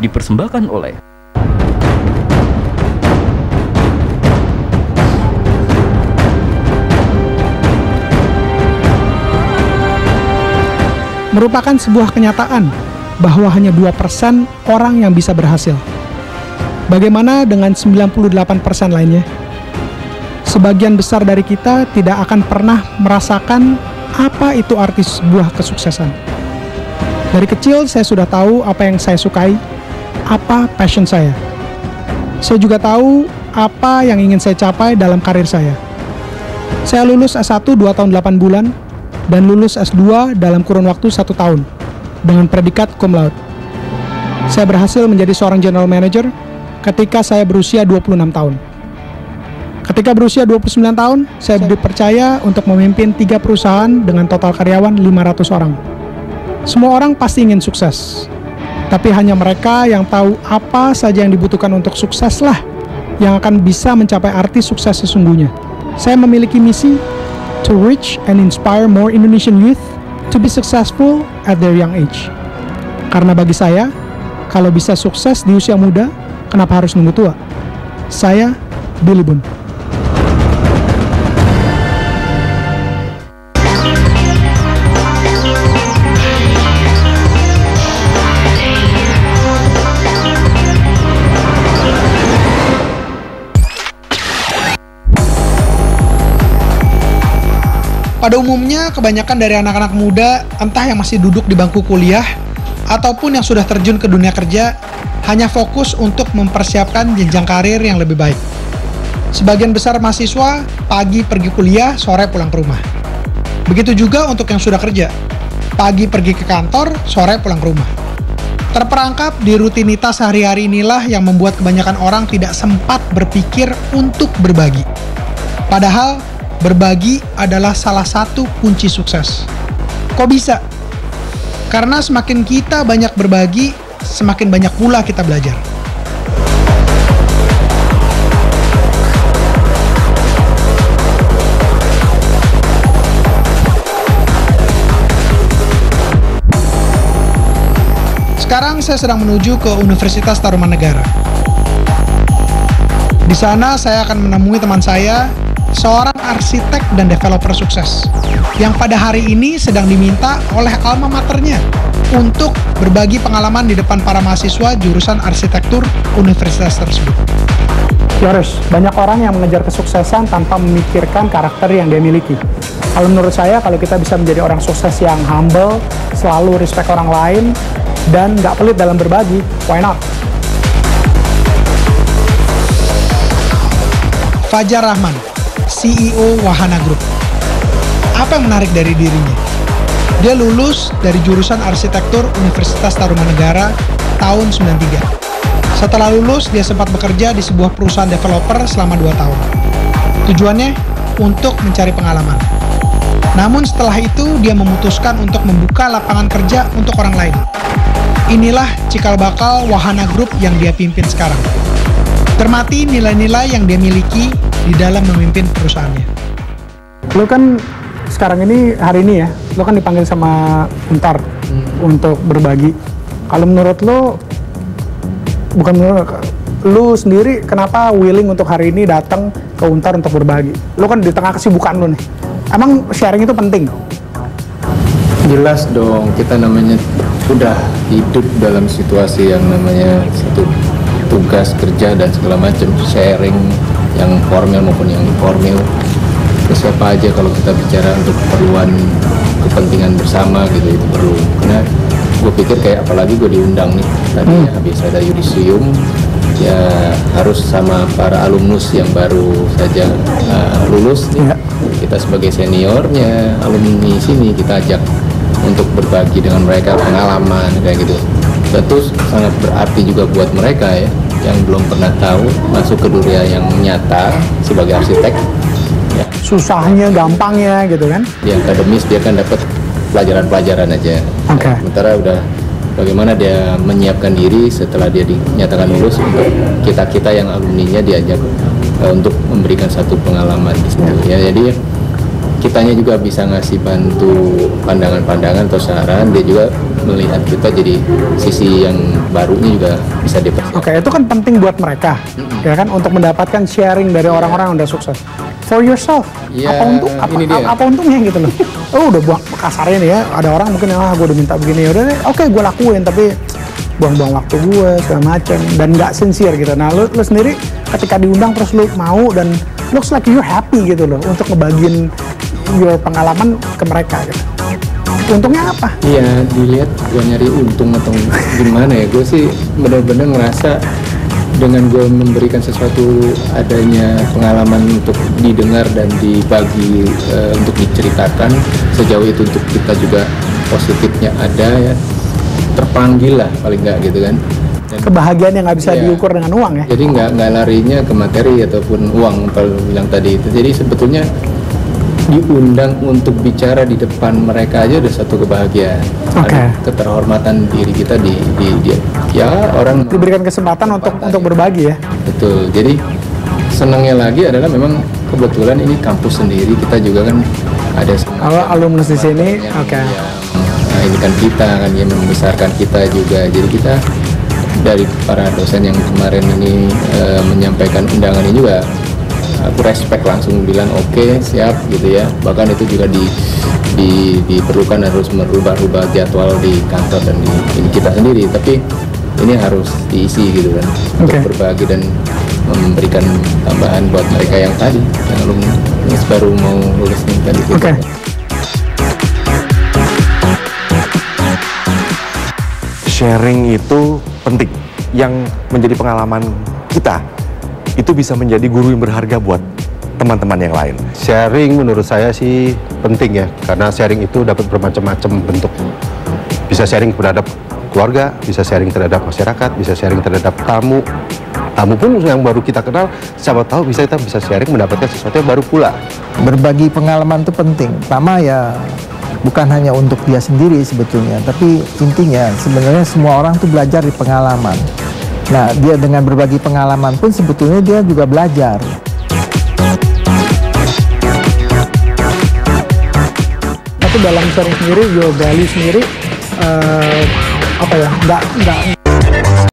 dipersembahkan oleh merupakan sebuah kenyataan bahwa hanya 2% orang yang bisa berhasil. Bagaimana dengan 98% lainnya? Sebagian besar dari kita tidak akan pernah merasakan apa itu arti sebuah kesuksesan. Dari kecil saya sudah tahu apa yang saya sukai, apa passion saya. Saya juga tahu apa yang ingin saya capai dalam karir saya. Saya lulus S1 2 tahun 8 bulan dan lulus S2 dalam kurun waktu 1 tahun dengan predikat cum laude. Saya berhasil menjadi seorang general manager ketika saya berusia 26 tahun. Ketika berusia 29 tahun, saya dipercaya untuk memimpin 3 perusahaan dengan total karyawan 500 orang. Semua orang pasti ingin sukses, tapi hanya mereka yang tahu apa saja yang dibutuhkan untuk sukseslah yang akan bisa mencapai arti sukses sesungguhnya. Saya memiliki misi to reach and inspire more Indonesian youth to be successful at their young age. Karena bagi saya, kalau bisa sukses di usia muda, kenapa harus nunggu tua? Saya, Billy Boon. Pada umumnya, kebanyakan dari anak-anak muda, entah yang masih duduk di bangku kuliah, ataupun yang sudah terjun ke dunia kerja, hanya fokus untuk mempersiapkan jenjang karir yang lebih baik. Sebagian besar mahasiswa, pagi pergi kuliah, sore pulang ke rumah. Begitu juga untuk yang sudah kerja, pagi pergi ke kantor, sore pulang ke rumah. Terperangkap di rutinitas sehari-hari inilah yang membuat kebanyakan orang tidak sempat berpikir untuk berbagi. Padahal, berbagi adalah salah satu kunci sukses. Kok bisa? Karena semakin kita banyak berbagi, semakin banyak pula kita belajar. Sekarang saya sedang menuju ke Universitas Tarumanegara. Di sana saya akan menemui teman saya, seorang arsitek dan developer sukses yang pada hari ini sedang diminta oleh alma maternya untuk berbagi pengalaman di depan para mahasiswa jurusan arsitektur universitas tersebut. Yoris, banyak orang yang mengejar kesuksesan tanpa memikirkan karakter yang dia miliki. Kalau menurut saya, kalau kita bisa menjadi orang sukses yang humble, selalu respect orang lain, dan nggak pelit dalam berbagi, why not? Fajar Rahman, CEO Wahana Group. Apa yang menarik dari dirinya? Dia lulus dari jurusan arsitektur Universitas Tarumanegara tahun 93. Setelah lulus, dia sempat bekerja di sebuah perusahaan developer selama 2 tahun. Tujuannya untuk mencari pengalaman. Namun setelah itu, dia memutuskan untuk membuka lapangan kerja untuk orang lain. Inilah cikal bakal Wahana Group yang dia pimpin sekarang. Cermati nilai-nilai yang dia miliki di dalam memimpin perusahaannya. Lo kan sekarang ini, hari ini ya, lo kan dipanggil sama Untar untuk berbagi. Kalau menurut lo, bukan menurut lo sendiri, kenapa willing untuk hari ini datang ke Untar untuk berbagi? Lo kan di tengah kesibukan lo nih. Emang sharing itu penting? Jelas dong, kita namanya udah hidup dalam situasi yang namanya satu tugas kerja dan segala macam, sharing yang formal maupun yang informal. Terus siapa aja kalau kita bicara untuk keperluan kepentingan bersama gitu, itu perlu. Karena gue pikir kayak apalagi gue diundang nih tadi habis ada yudisium, ya harus sama para alumnus yang baru saja lulus nih. Kita sebagai seniornya alumni sini kita ajak untuk berbagi dengan mereka pengalaman kayak gitu. Tentu sangat berarti juga buat mereka ya yang belum pernah tahu masuk ke dunia yang nyata sebagai arsitek ya. Susahnya, gampangnya gitu kan? Di akademis dia kan dapat pelajaran-pelajaran aja. Okay. Sementara udah bagaimana dia menyiapkan diri setelah dia dinyatakan lulus, untuk kita-kita yang alumninya diajak untuk memberikan satu pengalaman di situ ya. Jadi kitanya juga bisa ngasih bantu pandangan-pandangan atau saran, dia juga melihat kita jadi sisi yang barunya juga bisa dipersiapkan. Oke, itu kan penting buat mereka, ya kan, untuk mendapatkan sharing dari orang-orang yang udah sukses. For yourself, Ya, apa untungnya gitu loh? Oh, udah buang kasarnya nih ya, ada orang mungkin gue udah minta begini, udah deh, oke, gue lakuin, tapi buang-buang waktu gue segala macam dan nggak sincere gitu. Nah, lu sendiri ketika diundang terus lu mau dan looks like you're happy gitu loh untuk ngebagiin your pengalaman ke mereka gitu. Untungnya apa? Iya, dilihat gue nyari untung atau gimana ya, gue sih benar-benar ngerasa dengan gue memberikan sesuatu, adanya pengalaman untuk didengar dan dibagi, untuk diceritakan sejauh itu, untuk kita juga positifnya ada ya, terpanggil lah paling nggak gitu kan. Dan Kebahagiaan yang nggak bisa Iya. diukur dengan uang ya. jadi nggak larinya ke materi ataupun uang kalau bilang tadi itu. Jadi sebetulnya diundang untuk bicara di depan mereka aja udah satu kebahagiaan. Oke. Ada keterhormatan diri kita di ya orang Diberikan kesempatan untuk berbagi ya. betul. Jadi senangnya lagi adalah memang kebetulan ini kampus sendiri, kita juga kan ada Kalau alumnus di sini, yang- oke. nah ini kan kita kan yang membesarkan kita juga. Jadi kita dari para dosen yang kemarin ini menyampaikan undangan ini juga, aku respect, langsung bilang oke, siap gitu ya. Bahkan itu juga diperlukan harus merubah-rubah jadwal di kantor dan di ini kita sendiri, tapi ini harus diisi gitu kan, untuk Oke. berbagi dan memberikan tambahan buat mereka yang tadi yang alumni yang baru mau lulus nih tadi gitu. Oke. Sharing itu penting. Yang menjadi pengalaman kita itu bisa menjadi guru yang berharga buat teman-teman yang lain. Sharing menurut saya sih penting ya, karena sharing itu dapat bermacam-macam bentuk. Bisa sharing terhadap keluarga, bisa sharing terhadap masyarakat, bisa sharing terhadap tamu. Tamu pun yang baru kita kenal, siapa tahu kita bisa sharing mendapatkan sesuatu yang baru pula. Berbagi pengalaman itu penting. Pertama ya bukan hanya untuk dia sendiri sebetulnya, tapi intinya sebenarnya semua orang tuh belajar di pengalaman. Nah, dia dengan berbagi pengalaman pun sebetulnya dia juga belajar. Tapi dalam sharing sendiri, your value sendiri, apa ya, nggak